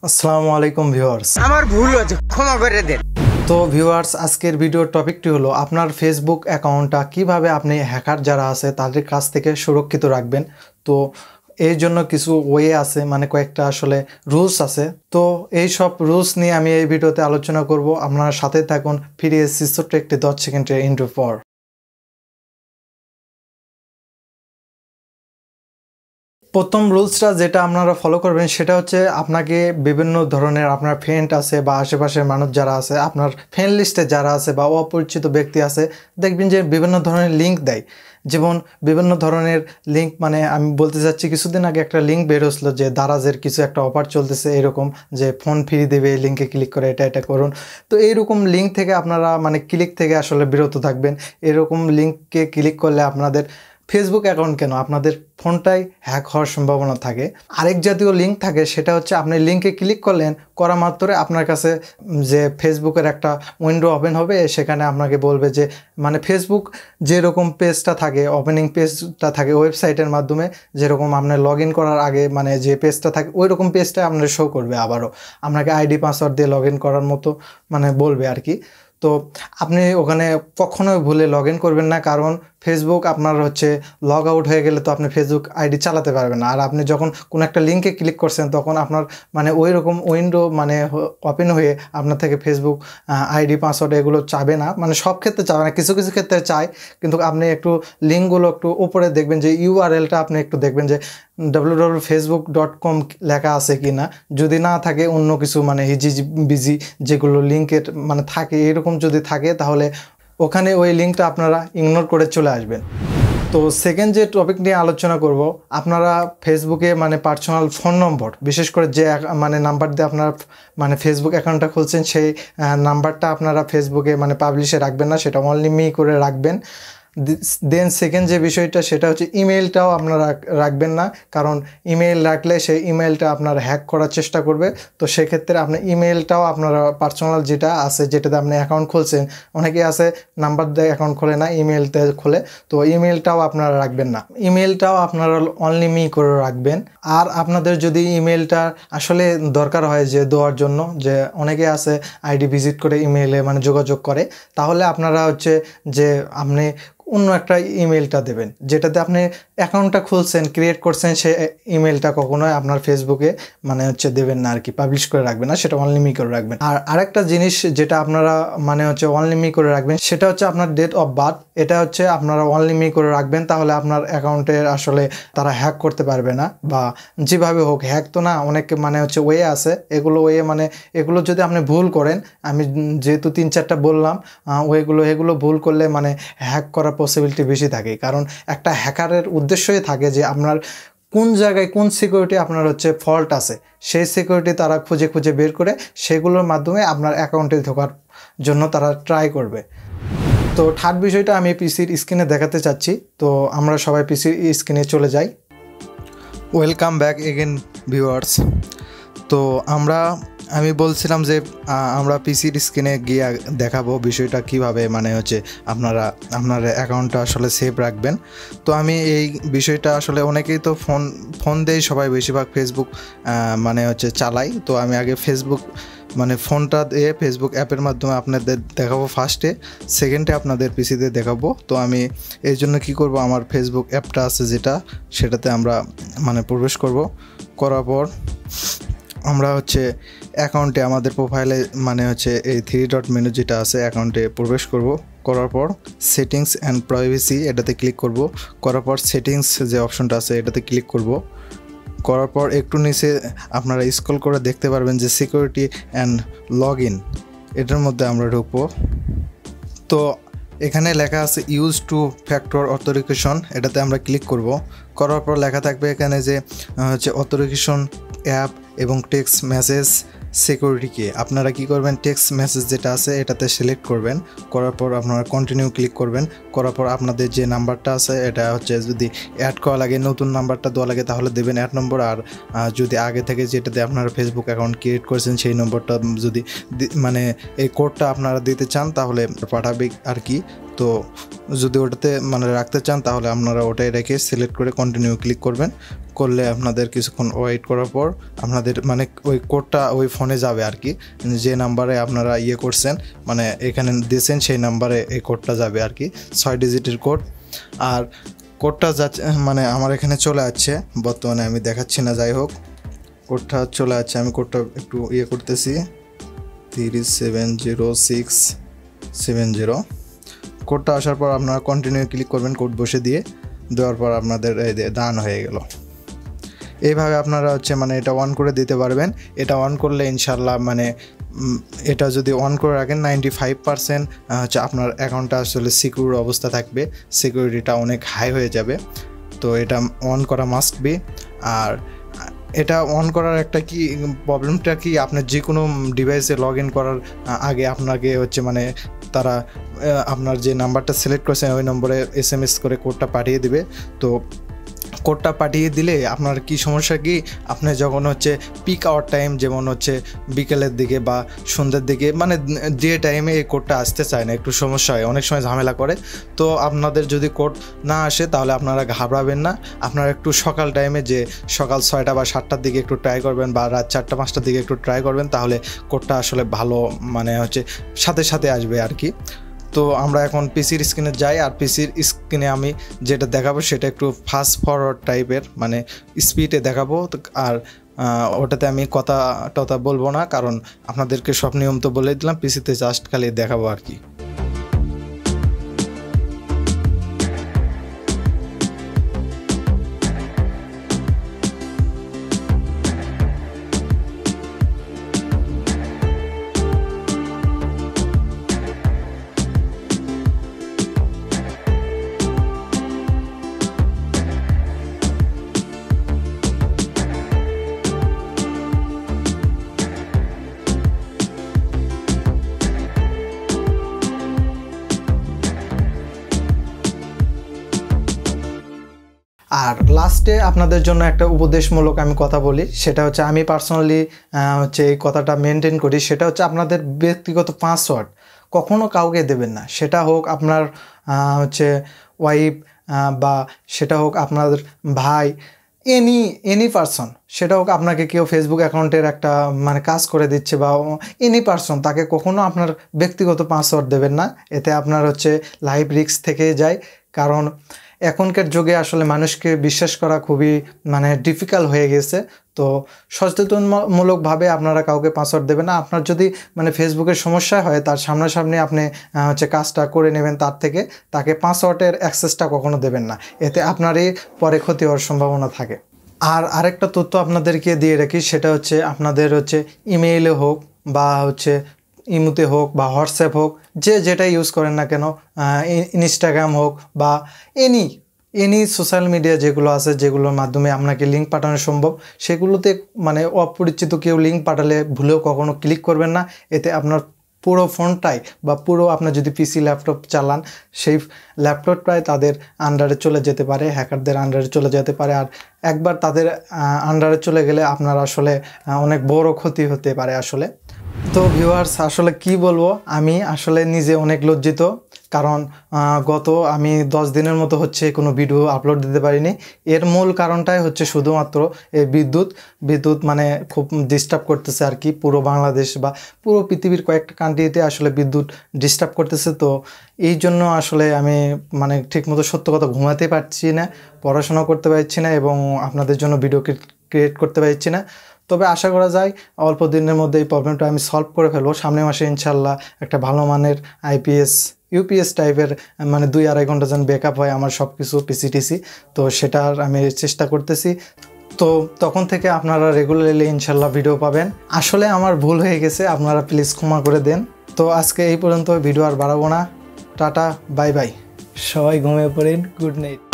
আসসালামু আলাইকুম ভিউয়ার্স, আমার ভুল হয়েছে, ক্ষমা করে দেন। তো ভিউয়ার্স, আজকের ভিডিওর টপিকটি হলো আপনার ফেসবুক অ্যাকাউন্টটা কিভাবে আপনি হ্যাকার যারা আছে তাদের কাছ থেকে সুরক্ষিত রাখবেন। তো এই জন্য কিছু ওয়ে আছে, মানে কয়েকটা আসলে রুলস আছে। তো এই সব রুলস নিয়ে আমি এই ভিডিওতে আলোচনা করব। আপনার সাথে থাকুন, ফিরে এসেছি ছোট্ট একটি 10 সেকেন্ডের ইন্ট্রো পর। প্রথম রুলসটা যেটা আপনারা ফলো করবেন সেটা হচ্ছে আপনাকে বিভিন্ন ধরনের আপনার ফ্রেন্ড আছে বা আশেপাশের মানুষ যারা আছে, আপনার ফ্রেন্ড লিস্টে যারা আছে বা অপরিচিত ব্যক্তি আছে, দেখবেন যে বিভিন্ন ধরনের লিঙ্ক দেয়। যেমন বিভিন্ন ধরনের লিঙ্ক, মানে আমি বলতে চাচ্ছি কিছুদিন আগে একটা লিঙ্ক বের হয়েছিল যে দারাজের কিছু একটা অফার চলতেছে, এরকম যে ফোন ফ্রি দেবে, এই লিঙ্কে ক্লিক করে এটা করুন। তো এইরকম লিঙ্ক থেকে আপনারা মানে ক্লিক থেকে আসলে বিরত থাকবেন। এরকম লিঙ্ককে ক্লিক করলে আপনাদের ফেসবুক অ্যাকাউন্ট কেন, আপনাদের ফোনটাই হ্যাক হওয়ার সম্ভাবনা থাকে। আরেক জাতীয় লিঙ্ক থাকে, সেটা হচ্ছে আপনি লিঙ্কে ক্লিক করলেন, করা মাত্রই আপনার কাছে যে ফেসবুকের একটা উইন্ডো ওপেন হবে, সেখানে আপনাকে বলবে যে মানে ফেসবুক যেরকম পেজটা থাকে, ওপেনিং পেজটা থাকে ওয়েবসাইটের মাধ্যমে, যেরকম আপনার লগ ইন করার আগে মানে যে পেজটা থাকে ওই রকম পেজটা আপনার শো করবে। আবারও আপনাকে আইডি পাসওয়ার্ড দিয়ে লগ ইন করার মতো মানে বলবে আর কি। তো আপনি ওখানে কখনোই ভুলে লগ ইন করবেন না, কারণ ফেসবুক আপনার হচ্ছে লগ আউট হয়ে গেলে তো আপনি ফেসবুক আইডি চালাতে পারবেন না। আর আপনি যখন কোনো একটা লিঙ্কে ক্লিক করছেন তখন আপনার মানে ওই রকম উইন্ডো মানে ওপেন হয়ে আপনার থেকে ফেসবুক আইডি পাসওয়ার্ড এগুলো চাবে না, মানে সব ক্ষেত্রে চাবে না, কিছু কিছু ক্ষেত্রে চায়। কিন্তু আপনি একটু লিঙ্কগুলো একটু উপরে দেখবেন যে ইউআরএলটা আপনি একটু দেখবেন যে www.facebook.com লেখা আছে কি না। যদি না থাকে, অন্য কিছু মানে হিজি বিজি যেগুলো লিঙ্কের মানে থাকে, এরকম যদি থাকে তাহলে ওখানে ওই লিঙ্কটা আপনারা ইগনোর করে চলে আসবেন। তো সেকেন্ড যে টপিক নিয়ে আলোচনা করব, আপনারা ফেসবুকে মানে পার্সোনাল ফোন নম্বর, বিশেষ করে যে মানে নাম্বার দিয়ে আপনারা মানে ফেসবুক অ্যাকাউন্টটা খুলছেন, সেই নাম্বারটা আপনারা ফেসবুকে মানে পাবলিশে রাখবেন না, সেটা অনলি মি করে রাখবেন। দেন সেকেন্ড যে বিষয়টা সেটা হচ্ছে ইমেলটাও আপনারা রাখবেন না, কারণ ইমেল রাখলে সেই ইমেলটা আপনারা হ্যাক করার চেষ্টা করবে। তো সেক্ষেত্রে আপনার ইমেলটাও আপনারা পার্সোনাল যেটা আছে, যেটাতে আপনি অ্যাকাউন্ট খুলছেন, অনেকেই আছে নাম্বার দিয়ে অ্যাকাউন্ট খোলে না, ইমেলতে খোলে, তো ইমেলটাও আপনারা রাখবেন না। ইমেলটাও আপনারা অনলি মি করে রাখবেন। আর আপনাদের যদি ইমেলটা আসলে দরকার হয় যে দেওয়ার জন্য, যে অনেকে আছে আইডি ভিজিট করে ইমেলে মানে যোগাযোগ করে, তাহলে আপনারা হচ্ছে যে আপনি অন্য একটা ইমেলটা দেবেন, যেটাতে আপনি অ্যাকাউন্টটা খুলছেন, ক্রিয়েট করছেন, সেই ইমেলটা কখনোই আপনার ফেসবুকে মানে হচ্ছে দেবেন না আর কি, পাবলিশ করে রাখবেন না, সেটা অনলি মি করে রাখবেন। আর আরেকটা জিনিস যেটা আপনারা মানে হচ্ছে অনলি মি করে রাখবেন, সেটা হচ্ছে আপনার ডেট অফ বার্থ। এটা হচ্ছে আপনারা অনলি মি করে রাখবেন, তাহলে আপনার অ্যাকাউন্টের আসলে তারা হ্যাক করতে পারবে না। বা যেভাবে হোক, হ্যাক তো না, অনেক মানে হচ্ছে ওয়ে আছে, এগুলো ওয়ে মানে এগুলো যদি আপনি ভুল করেন, আমি যেহেতু 3-4টা বললাম এগুলো ভুল করলে মানে হ্যাক করার পসিবিলিটি বেশি থাকে। কারণ একটা হ্যাকারের উদ্দেশ্যই থাকে যে আপনার কোন জায়গায় কোন সিকিউরিটি আপনার হচ্ছে ফল্ট আছে, সেই সিকিউরিটি তারা খুঁজে খুঁজে বের করে সেগুলোর মাধ্যমে আপনার অ্যাকাউন্টে ঢোকার জন্য তারা ট্রাই করবে। তো থার্ড বিষয়টা আমি পিসির স্ক্রিনে দেখাতে চাচ্ছি। তো আমরা সবাই পিসির স্ক্রিনে চলে যাই। Welcome back again viewers. তো আমি বলছিলাম যে আমরা পিসির স্ক্রিনে গিয়ে দেখাবো বিষয়টা কিভাবে মানে হচ্ছে আপনার অ্যাকাউন্টটা আসলে সেভ রাখবেন। তো আমি এই বিষয়টা আসলে অনেকেই তো ফোন দিয়েই সবাই বেশিরভাগ ফেসবুক মানে হচ্ছে চালাই। তো আমি আগে ফেসবুক মানে ফোনটা দিয়ে ফেসবুক অ্যাপের মাধ্যমে আপনাদের দেখাবো ফার্স্টে, সেকেন্ডে আপনাদের পিসিতে দেখাবো। তো আমি এই জন্য কী করব, আমার ফেসবুক অ্যাপটা আছে সেটাতে আমরা মানে প্রবেশ করার পর আমরা হচ্ছে অ্যাকাউন্টে আমাদের প্রোফাইলে মানে হচ্ছে এই 3 ডট মেনু যেটা আছে অ্যাকাউন্টে প্রবেশ করার পর সেটিংস অ্যান্ড প্রাইভেসি এটাতে ক্লিক করব। করার পর সেটিংস যে অপশনটা আছে এটাতে ক্লিক করার পর একটু নিচে আপনারা স্ক্রল করে দেখতে পারবেন যে সিকিউরিটি অ্যান্ড লগ ইন, এটার মধ্যে আমরা ঢুকবো। তো এখানে লেখা আছে ইউজ টু ফ্যাক্টর অথেন্টিকেশন, এটাতে আমরা ক্লিক করার পর লেখা থাকবে এখানে যে হচ্ছে অথেন্টিকেশন অ্যাপ এবং টেক্সট মেসেজ সিকিউরিটি কি। আপনারা কি করবেন, টেক্সট মেসেজ যেটা আছে এটাতে সিলেক্ট করবেন, করার পর আপনারা কন্টিনিউ ক্লিক করবেন। করার পর আপনাদের যে নাম্বারটা আছে এটা হচ্ছে যদি অ্যাড করা লাগে, নতুন নাম্বারটা দেওয়া লাগে তাহলে দেবেন অ্যাড নম্বর। আর যদি আগে থেকে যেটাতে আপনারা ফেসবুক অ্যাকাউন্ট ক্রিয়েট করেছেন সেই নম্বরটা যদি মানে এই কোডটা আপনারা দিতে চান তাহলে পাঠাবে আর কি। তো যদি ওটাতে মানে রাখতে চান তাহলে আপনারা ওটাই রেখে সিলেক্ট করে কন্টিনিউ ক্লিক করবেন। করলে আপনাদের কিছুক্ষণ ওয়েট করার পর আপনাদের মানে ওই কোডটা ওই ফোনে যাবে আর কি, যে নাম্বারে আপনারা করছেন মানে এখানে দিয়েছেন সেই নাম্বারে এই কোডটা যাবে আর কি, 6 ডিজিটের কোড। আর কোডটা যাচ্ছে মানে আমার এখানে চলে আসছে, বর্তমানে আমি দেখাচ্ছি না, যাই হোক কোডটা চলে আসছে। আমি কোডটা একটু করতেছি, 37067 কোডটা আসার পর আপনারা কন্টিনিউ ক্লিক করবেন, কোড বসে দেওয়ার পর আপনাদের ডান হয়ে গেল। এইভাবে আপনারা মানে এটা অন করে দিতে পারবেন। এটা অন করলে ইনশাল্লাহ মানে এটা যদি অন করে রাখেন 95% আপনার অ্যাকাউন্টটা আসলে সিকিউর অবস্থা থাকবে, সিকিউরিটিটা অনেক হাই হয়ে যাবে। তো এটা অন করা মাস্ট বি। আর এটা অন করার একটা কি প্রবলেমটা কি, আপনার যে কোনো ডিভাইসে লগ ইন করার আগে আপনাকে মানে তারা আপনার যে নাম্বারটা সিলেক্ট করেছেন ওই নম্বরে SMS করে কোডটা পাঠিয়ে দিবে। তো কোডটা পাঠিয়ে দিলে আপনার কি সমস্যা কি, আপনি যখন পিক আওয়ার টাইম, যেমন বিকেলের দিকে বা সন্ধ্যের দিকে, মানে যে টাইমে এই কোডটা আসতে চায় না, একটু সমস্যা হয়, অনেক সময় ঝামেলা করে। তো আপনাদের যদি কোড না আসে তাহলে আপনারা ঘাবড়াবেন না, আপনারা একটু সকাল টাইমে যে সকাল 6টা বা 7টার দিকে একটু ট্রাই করবেন, বা রাত 4টা 5টার দিকে একটু ট্রাই করবেন, তাহলে কোডটা আসলে ভালো মানে সাথে সাথে আসবে আর কি। তো আমরা এখন পিসির স্ক্রিনে যাই, আর পিসির স্ক্রিনে আমি যেটা দেখাবো সেটা একটু ফাস্ট ফরওয়ার্ড টাইপের, মানে স্পিডে দেখাবো। আর ওটাতে আমি কথা বলবো না, কারণ আপনাদেরকে সব নিয়ম তো বলে দিলাম, পিসিতে জাস্ট খালি দেখাবো আর কি। আর লাস্টে আপনাদের জন্য একটা উপদেশমূলক আমি কথা বলি, সেটা আমি পার্সোনালি এই কথাটা মেনটেন করি, সেটা আপনাদের ব্যক্তিগত পাসওয়ার্ড কখনো কাউকে দেবেন না। সেটা হোক আপনার ওয়াইফ, বা সেটা হোক আপনার ভাই, এনি পারসন, সেটা হোক আপনাকে কেউ ফেসবুক অ্যাকাউন্টের একটা মানে কাজ করে দিচ্ছে, বা এনি পারসন, তাকে কখনো আপনার ব্যক্তিগত পাসওয়ার্ড দেবেন না। এতে আপনার লাইফ রিস্ক থেকে যায়। কারণ এখনকার যুগে আসলে মানুষকে বিশ্বাস করা খুবই মানে ডিফিকাল্ট হয়ে গেছে। তো সচেতনমূলকভাবে আপনারা কাউকে পাসওয়ার্ড দেবেন না। আপনার যদি মানে ফেসবুকের সমস্যা হয়, তার সামনাসামনি আপনি কাজটা করে নেবেন, তার থেকে তাকে পাসওয়ার্ডের অ্যাক্সেসটা কখনো দেবেন না, এতে আপনারই পরে ক্ষতি হওয়ার সম্ভাবনা থাকে। আর আরেকটা তথ্য আপনাদেরকে দিয়ে রাখি, সেটা আপনাদের ইমেইলে হোক বা ইমুতে হোক বা হোয়াটসঅ্যাপ হোক, যেটা ইউজ করেন না কেন, ইনস্টাগ্রাম হোক বা এনি সোশ্যাল মিডিয়া যেগুলো আছে, যেগুলোর মাধ্যমে আপনাকে লিঙ্ক পাঠানো সম্ভব, সেগুলোতে মানে অপরিচিত কেউ লিঙ্ক পাঠালে ভুলেও কখনো ক্লিক করবেন না। এতে আপনার পুরো ফোনটাই বা পুরো আপনার যদি পিসি ল্যাপটপ চালান, সেই ল্যাপটপটাই তাদের আন্ডারে চলে যেতে পারে, হ্যাকারদের আন্ডারে চলে যেতে পারে। আর একবার তাদের আন্ডারে চলে গেলে আপনার আসলে অনেক বড় ক্ষতি হতে পারে আসলে। তো ভিউয়ার্স, আসলে কি বলবো, আমি আসলে নিজে অনেক লজ্জিত, কারণ আমি 10 দিনের মতো কোনো ভিডিও আপলোড দিতে পারিনি। এর মূল কারণটাই শুধুমাত্র এই বিদ্যুৎ মানে খুব ডিস্টার্ব করতেছে আর কি, পুরো বাংলাদেশ বা পুরো পৃথিবীর কয়েকটা কান্ট্রিতে আসলে বিদ্যুৎ ডিস্টার্ব করতেছে। তো এই জন্য আসলে আমি মানে ঠিকমতো সত্য কথা ঘুমাতে পারছি না, পড়াশোনা করতে পারছি না, এবং আপনাদের জন্য ভিডিও ক্রিয়েট করতে পারছি না। তবে আশা করা যায় অল্প দিনের মধ্যে এই প্রবলেমটা আমি সলভ করে ফেলবো। সামনের মাসে ইনশাল্লাহ একটা ভালো মানের IPS UPS টাইপের মানে 2-2.5 ঘন্টা যেন ব্যাকআপ হয় আমার সব কিছু PCTC, তো সেটার আমি চেষ্টা করতেছি। তো তখন থেকে আপনারা রেগুলারলি ইনশাল্লাহ ভিডিও পাবেন। আসলে আমার ভুল হয়ে গেছে, আপনারা প্লিজ ক্ষমা করে দেন। তো আজকে এই পর্যন্ত, ভিডিও আর বাড়াবো না। টাটা, বাই বাই, সবাই ঘুমিয়ে পড়েন, গুড নাইট।